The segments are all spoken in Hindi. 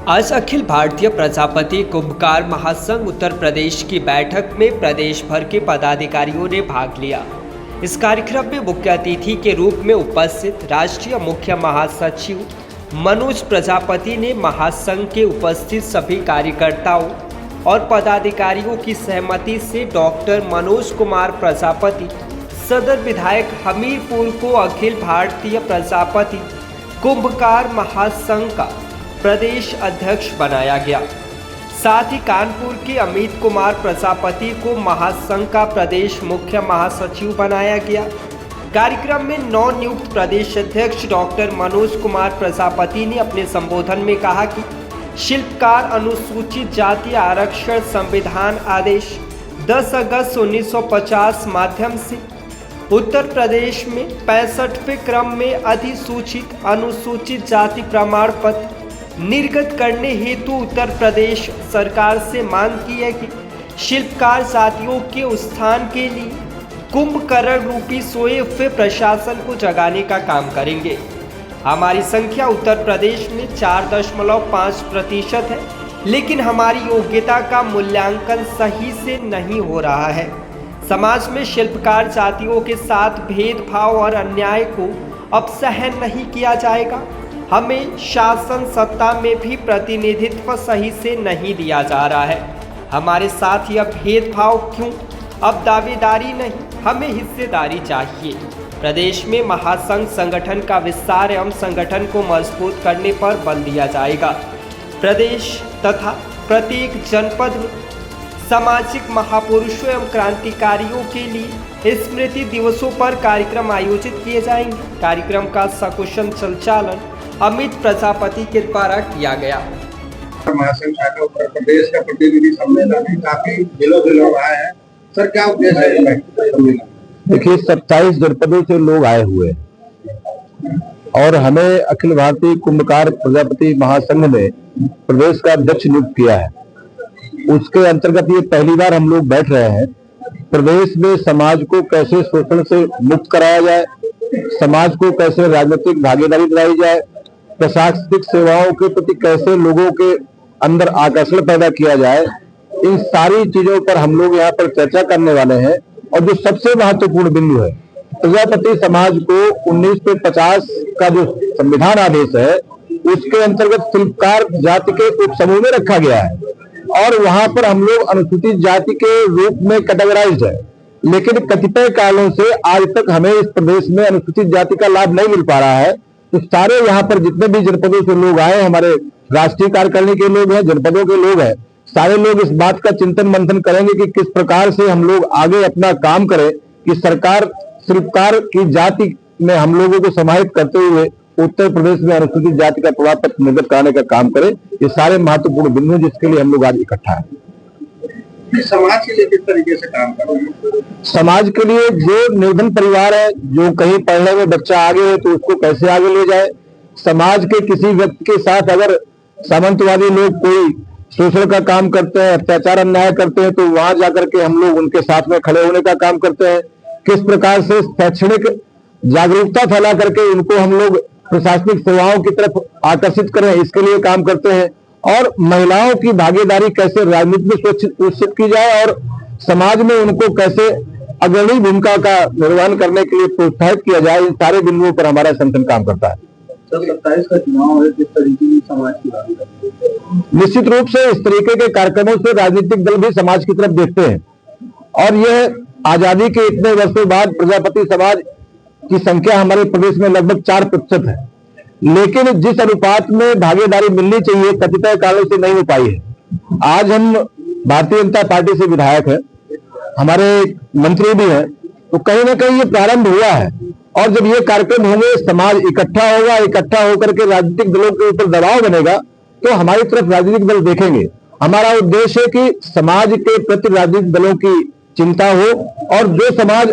आज अखिल भारतीय प्रजापति कुंभकार महासंघ उत्तर प्रदेश की बैठक में प्रदेश भर के पदाधिकारियों ने भाग लिया। इस कार्यक्रम में मुख्य अतिथि के रूप में उपस्थित राष्ट्रीय मुख्य महासचिव मनोज प्रजापति ने महासंघ के उपस्थित सभी कार्यकर्ताओं और पदाधिकारियों की सहमति से डॉक्टर मनोज कुमार प्रजापति सदर विधायक हमीरपुर को अखिल भारतीय प्रजापति कुंभकार महासंघ का प्रदेश अध्यक्ष बनाया गया। साथ ही कानपुर के अमित कुमार प्रजापति को महासंघ का प्रदेश मुख्य महासचिव बनाया गया। कार्यक्रम में नवनियुक्त प्रदेश अध्यक्ष डॉक्टर मनोज कुमार प्रजापति ने अपने संबोधन में कहा कि शिल्पकार अनुसूचित जाति आरक्षण संविधान आदेश 10 अगस्त 1950 माध्यम से उत्तर प्रदेश में 65वें क्रम में अधिसूचित अनुसूचित जाति प्रमाण पत्र निर्गत करने हेतु उत्तर प्रदेश सरकार से मांग की है कि शिल्पकार जातियों के उत्थान के लिए कुंभकर्ण रूपी सोए हुए प्रशासन को जगाने का काम करेंगे। हमारी संख्या उत्तर प्रदेश में 4.5% है, लेकिन हमारी योग्यता का मूल्यांकन सही से नहीं हो रहा है। समाज में शिल्पकार जातियों के साथ भेदभाव और अन्याय को अब सहन नहीं किया जाएगा। हमें शासन सत्ता में भी प्रतिनिधित्व सही से नहीं दिया जा रहा है। हमारे साथ यह भेदभाव क्यों? अब दावेदारी नहीं, हमें हिस्सेदारी चाहिए। प्रदेश में महासंघ संगठन का विस्तार एवं संगठन को मजबूत करने पर बल दिया जाएगा। प्रदेश तथा प्रत्येक जनपद में सामाजिक महापुरुषों एवं क्रांतिकारियों के लिए स्मृति दिवसों पर कार्यक्रम आयोजित किए जाएंगे। कार्यक्रम का सकुशल संचालन अमित प्रजापति के द्वारा किया गया। महासंघ शाखा उत्तर प्रदेश का प्रतिनिधि सम्मेलन है, काफी जिलों से लोग आए हैं। सर, क्या उद्देश्य है सम्मेलन? देखिए, 27 जनपदों से लोग आए हुए हैं और हमें अखिल भारतीय कुंभकार प्रजापति महासंघ ने प्रदेश का अध्यक्ष नियुक्त किया है। उसके अंतर्गत ये पहली बार हम लोग बैठ रहे हैं। प्रदेश में समाज को कैसे शोषण से मुक्त कराया जाए, समाज को कैसे राजनीतिक भागीदारी बनाई जाए, प्रशासनिक सेवाओं के प्रति कैसे लोगों के अंदर आकर्षण पैदा किया जाए, इन सारी चीजों पर हम लोग यहाँ पर चर्चा करने वाले हैं। और जो सबसे महत्वपूर्ण बिंदु है, प्रजापति समाज को 1950 का जो संविधान आदेश है उसके अंतर्गत शिल्पकार जाति के उपसमूह में रखा गया है और वहां पर हम लोग अनुसूचित जाति के रूप में कैटेगराइज्ड है। लेकिन कतिपय कारणों से आज तक हमें इस प्रदेश में अनुसूचित जाति का लाभ नहीं मिल पा रहा है। तो सारे यहाँ पर जितने भी जनपदों से लोग आए, हमारे राष्ट्रीय कार्यकारिणी के लोग हैं, जनपदों के लोग हैं, सारे लोग इस बात का चिंतन मंथन करेंगे कि किस प्रकार से हम लोग आगे अपना काम करें कि सरकार शिल्पकार की जाति में हम लोगों को समाहित करते हुए उत्तर प्रदेश में अनुसूचित जाति का प्रमाण पत्र निर्गत कराने का काम करें। ये सारे महत्वपूर्ण बिंदु जिसके लिए हम लोग आज इकट्ठा हैं। समाज के लिए किस तरीके से काम कर रहे हैं? समाज के लिए जो निर्धन परिवार है, जो कहीं पढ़ने में बच्चा आगे है तो उसको कैसे आगे ले जाए। समाज के किसी व्यक्ति के साथ अगर सामंतवादी लोग कोई शोषण का काम करते हैं, अत्याचार अन्याय करते हैं, तो वहां जाकर के हम लोग उनके साथ में खड़े होने का काम करते हैं। किस प्रकार से शैक्षणिक जागरूकता फैला करके उनको हम लोग प्रशासनिक सेवाओं की तरफ आकर्षित करें, इसके लिए काम करते हैं। और महिलाओं की भागीदारी कैसे राजनीति में सुनिश्चित की जाए और समाज में उनको कैसे अग्रणी भूमिका का निर्वहन करने के लिए प्रोत्साहित किया जाए, इन सारे बिंदुओं पर हमारा संगठन काम करता है। 27 का चुनाव है, किस तरीके की समाज की भागीदारी? निश्चित रूप से इस तरीके के कार्यक्रमों से राजनीतिक दल भी समाज की तरफ देखते हैं और यह आजादी के इतने वर्षों बाद प्रजापति समाज की संख्या हमारे प्रदेश में लगभग 4% है, लेकिन जिस अनुपात में भागीदारी मिलनी चाहिए कतिपय कारणों से नहीं हो पाई है। आज हम भारतीय जनता पार्टी से विधायक हैं, हमारे मंत्री भी हैं, तो कहीं ना कहीं ये प्रारंभ हुआ है और जब ये कार्यक्रम होंगे, समाज इकट्ठा होगा, इकट्ठा होकर के राजनीतिक दलों के ऊपर दबाव बनेगा तो हमारी तरफ राजनीतिक दल देखेंगे। हमारा उद्देश्य है कि समाज के प्रति राजनीतिक दलों की चिंता हो और जो समाज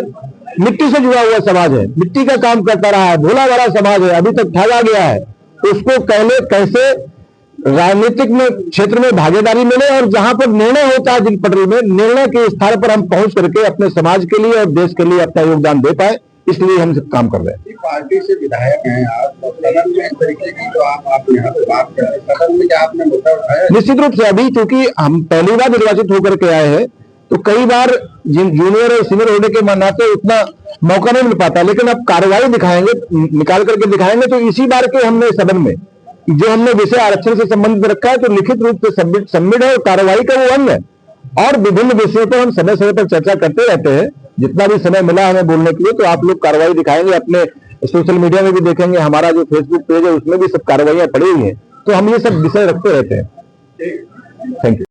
मिट्टी से जुड़ा हुआ समाज है, मिट्टी का काम करता रहा है, भोला भाला समाज है, अभी तक ठगा गया है, उसको कैसे राजनीतिक में क्षेत्र में भागीदारी मिले और जहां पर निर्णय होता है जिन पटरी में, निर्णय के स्थान पर हम पहुंच करके अपने समाज के लिए और देश के लिए अपना योगदान दे पाए, इसलिए हम सब काम कर रहे हैं। ये पार्टी से विधायक हैं आप, तो सदन में इस तरीके की जो आप यहाँ पे बात कर रहे हैं, सदन में क्या आपने मुद्दा उठाया? निश्चित रूप से अभी क्योंकि हम पहली बार निर्वाचित होकर के आए हैं, तो कई बार जूनियर और सीनियर होने के नाते उतना मौका नहीं मिल पाता, लेकिन अब कार्रवाई दिखाएंगे, निकाल करके दिखाएंगे। तो इसी बार के हमने सदन में जो हमने विषय आरक्षण से संबंधित रखा है, तो लिखित रूप से सबमिट है और कार्रवाई का वो अंग है। और विभिन्न विषयों पर हम समय समय पर चर्चा करते रहते हैं, जितना भी समय मिला हमें बोलने के लिए। तो आप लोग कार्रवाई दिखाएंगे, अपने सोशल मीडिया में भी देखेंगे, हमारा जो फेसबुक पेज है उसमें भी सब कार्रवाइयां पड़ी हुई हैं। तो हम ये सब विषय रखते रहते हैं। Thank you.